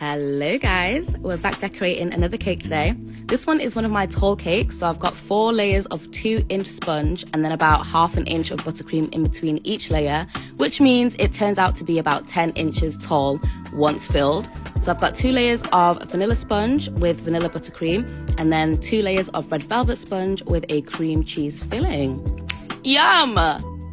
Hello guys, we're back decorating another cake today. This one is one of my tall cakes, so I've got 4 layers of 2-inch sponge and then about ½ an inch of buttercream in between each layer, which means it turns out to be about 10 inches tall once filled. So I've got 2 layers of vanilla sponge with vanilla buttercream and then 2 layers of red velvet sponge with a cream cheese filling. Yum!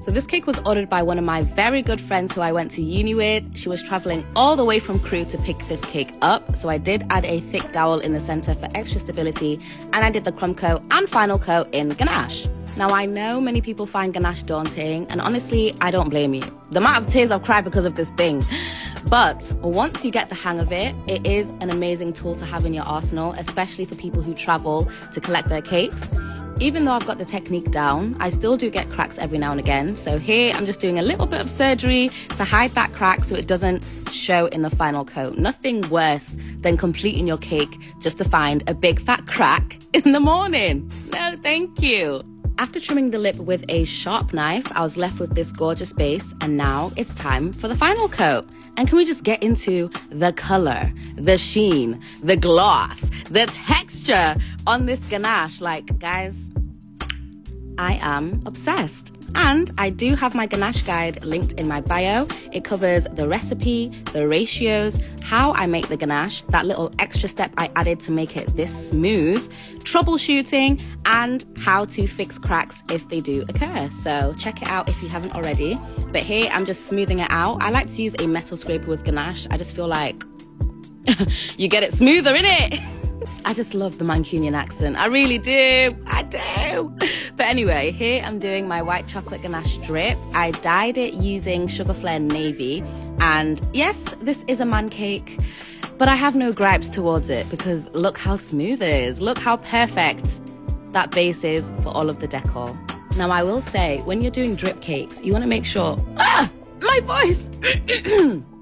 So this cake was ordered by one of my very good friends who I went to uni with. She was traveling all the way from Crewe to pick this cake up. So I did add a thick dowel in the center for extra stability, and I did the crumb coat and final coat in ganache. Now I know many people find ganache daunting, and honestly, I don't blame you. The amount of tears I've cried because of this thing. But once you get the hang of it, it is an amazing tool to have in your arsenal, especially for people who travel to collect their cakes. Even though I've got the technique down, I still do get cracks every now and again. So here I'm just doing a little bit of surgery to hide that crack so it doesn't show in the final coat. Nothing worse than completing your cake just to find a big fat crack in the morning. No, thank you. After trimming the lip with a sharp knife, I was left with this gorgeous base, and now it's time for the final coat. And can we just get into the color, the sheen, the gloss, the texture on this ganache? Like, guys, I am obsessed. And I do have my ganache guide linked in my bio. It covers the recipe, the ratios, how I make the ganache, that little extra step I added to make it this smooth, troubleshooting, and how to fix cracks if they do occur. So check it out if you haven't already. But here I'm just smoothing it out. I like to use a metal scraper with ganache. I just feel like you get it smoother, innit? I just love the Mancunian accent. I really do. I do. But anyway, here I'm doing my white chocolate ganache strip. I dyed it using Sugar Flare Navy. And yes, this is a man cake, but I have no gripes towards it because look how smooth it is. Look how perfect that base is for all of the decor. Now, I will say, when you're doing drip cakes, you want to make sure... my voice!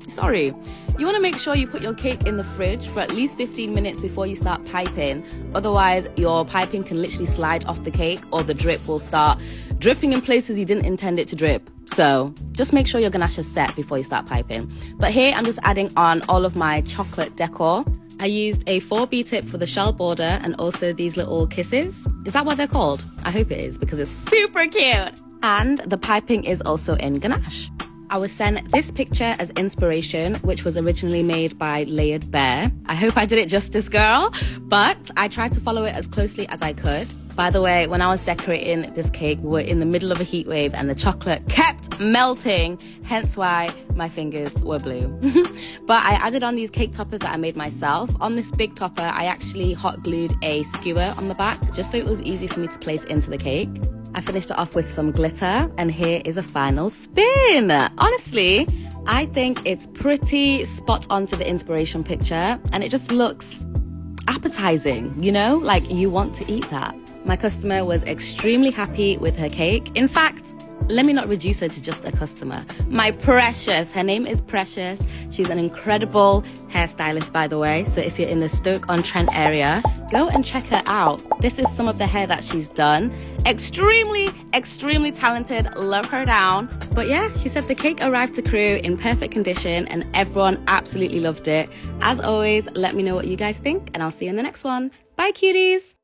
Sorry. You want to make sure you put your cake in the fridge for at least 15 minutes before you start piping. Otherwise, your piping can literally slide off the cake or the drip will start dripping in places you didn't intend it to drip. So just make sure your ganache is set before you start piping. But here, I'm just adding on all of my chocolate decor. I used a 4B tip for the shell border and also these little kisses. Is that what they're called? I hope it is because it's super cute. And the piping is also in ganache. I was sent this picture as inspiration, which was originally made by Layered Bear. I hope I did it justice, girl, but I tried to follow it as closely as I could. By the way, when I was decorating this cake, we were in the middle of a heat wave and the chocolate kept melting, hence why my fingers were blue. But I added on these cake toppers that I made myself. On this big topper, I actually hot glued a skewer on the back just so it was easy for me to place into the cake. I finished it off with some glitter, and here is a final spin. Honestly, I think it's pretty spot on to the inspiration picture, and it just looks appetizing, you know, like you want to eat that. My customer was extremely happy with her cake. In fact, let me not reduce her to just a customer. My Precious, her name is Precious. She's an incredible hairstylist, by the way. So if you're in the Stoke-on-Trent area, go and check her out. This is some of the hair that she's done. Extremely, extremely talented. Love her down. But yeah, she said the cake arrived to Crewe in perfect condition and everyone absolutely loved it. As always, let me know what you guys think and I'll see you in the next one. Bye, cuties.